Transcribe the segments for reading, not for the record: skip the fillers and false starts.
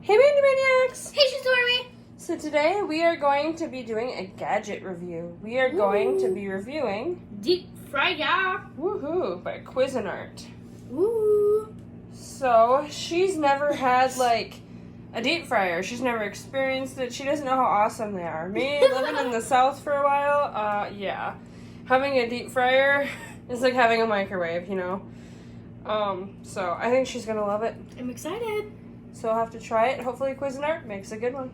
Hey Mandi Maniacs! Hey Stormy! So today we are going to be doing a gadget review. We are going to be reviewing Deep fryer! Woohoo by Cuisinart. Woo! So she's never had like a deep fryer. She's never experienced it. She doesn't know how awesome they are. Me living in the South for a while, yeah. Having a deep fryer is like having a microwave, you know. So I think she's gonna love it. I'm excited. So I'll have to try it. Hopefully Cuisinart makes a good one.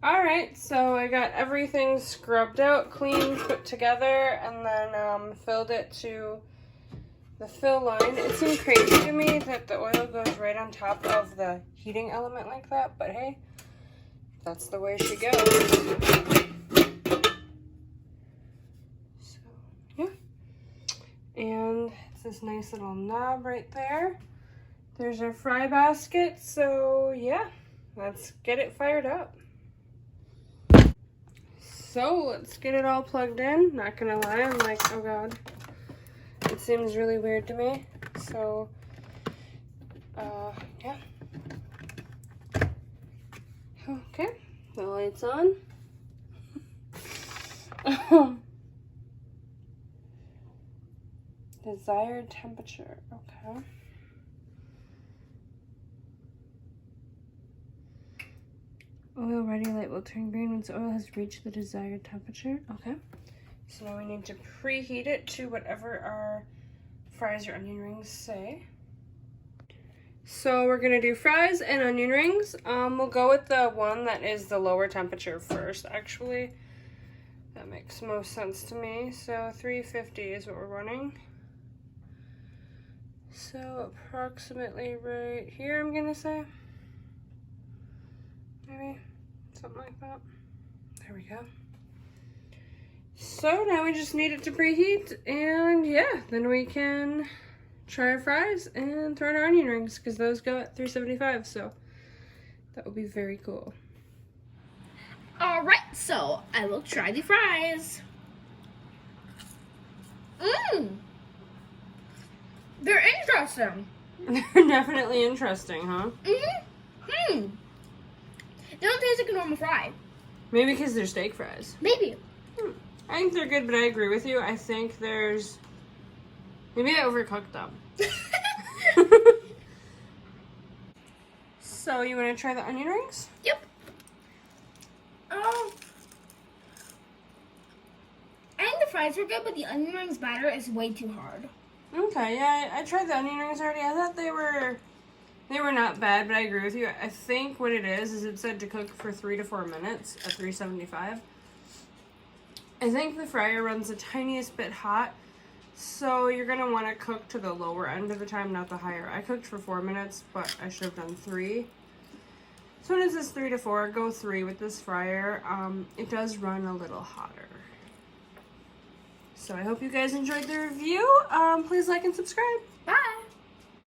Alright, so I got everything scrubbed out, cleaned, put together, and then filled it to the fill line. It seemed crazy to me that the oil goes right on top of the heating element like that, but hey, that's the way she goes. So, yeah. And it's this nice little knob right there. There's our fry basket, so yeah, let's get it fired up. So let's get it all plugged in. Not gonna lie, I'm like, oh god, it seems really weird to me. So, yeah. Okay, the light's on. Desired temperature, okay. Oil ready, light will turn green once the oil has reached the desired temperature. Okay. So now we need to preheat it to whatever our fries or onion rings say. So we're gonna do fries and onion rings. We'll go with the one that is the lower temperature first, actually. That makes most sense to me. So 350 is what we're running. So approximately right here, I'm gonna say. Maybe something like that. There we go. So now we just need it to preheat, and yeah, then we can try our fries and throw in our onion rings because those go at 375. So that would be very cool. All right, so I will try the fries. They're interesting. They're definitely interesting, huh? They don't taste like a normal fry. Maybe because they're steak fries. Maybe. I think they're good, but I agree with you. I think there's... Maybe I overcooked them. So, you want to try the onion rings? Yep. I think the fries were good, but the onion rings batter is way too hard. Okay, yeah, I tried the onion rings already. I thought they were not bad, but I agree with you. I think what it is it said to cook for 3 to 4 minutes at 375. I think the fryer runs the tiniest bit hot, so you're going to want to cook to the lower end of the time, not the higher. I cooked for 4 minutes, but I should have done 3. So when it says 3 to 4, go 3 with this fryer. It does run a little hotter. So I hope you guys enjoyed the review. Please like and subscribe. Bye.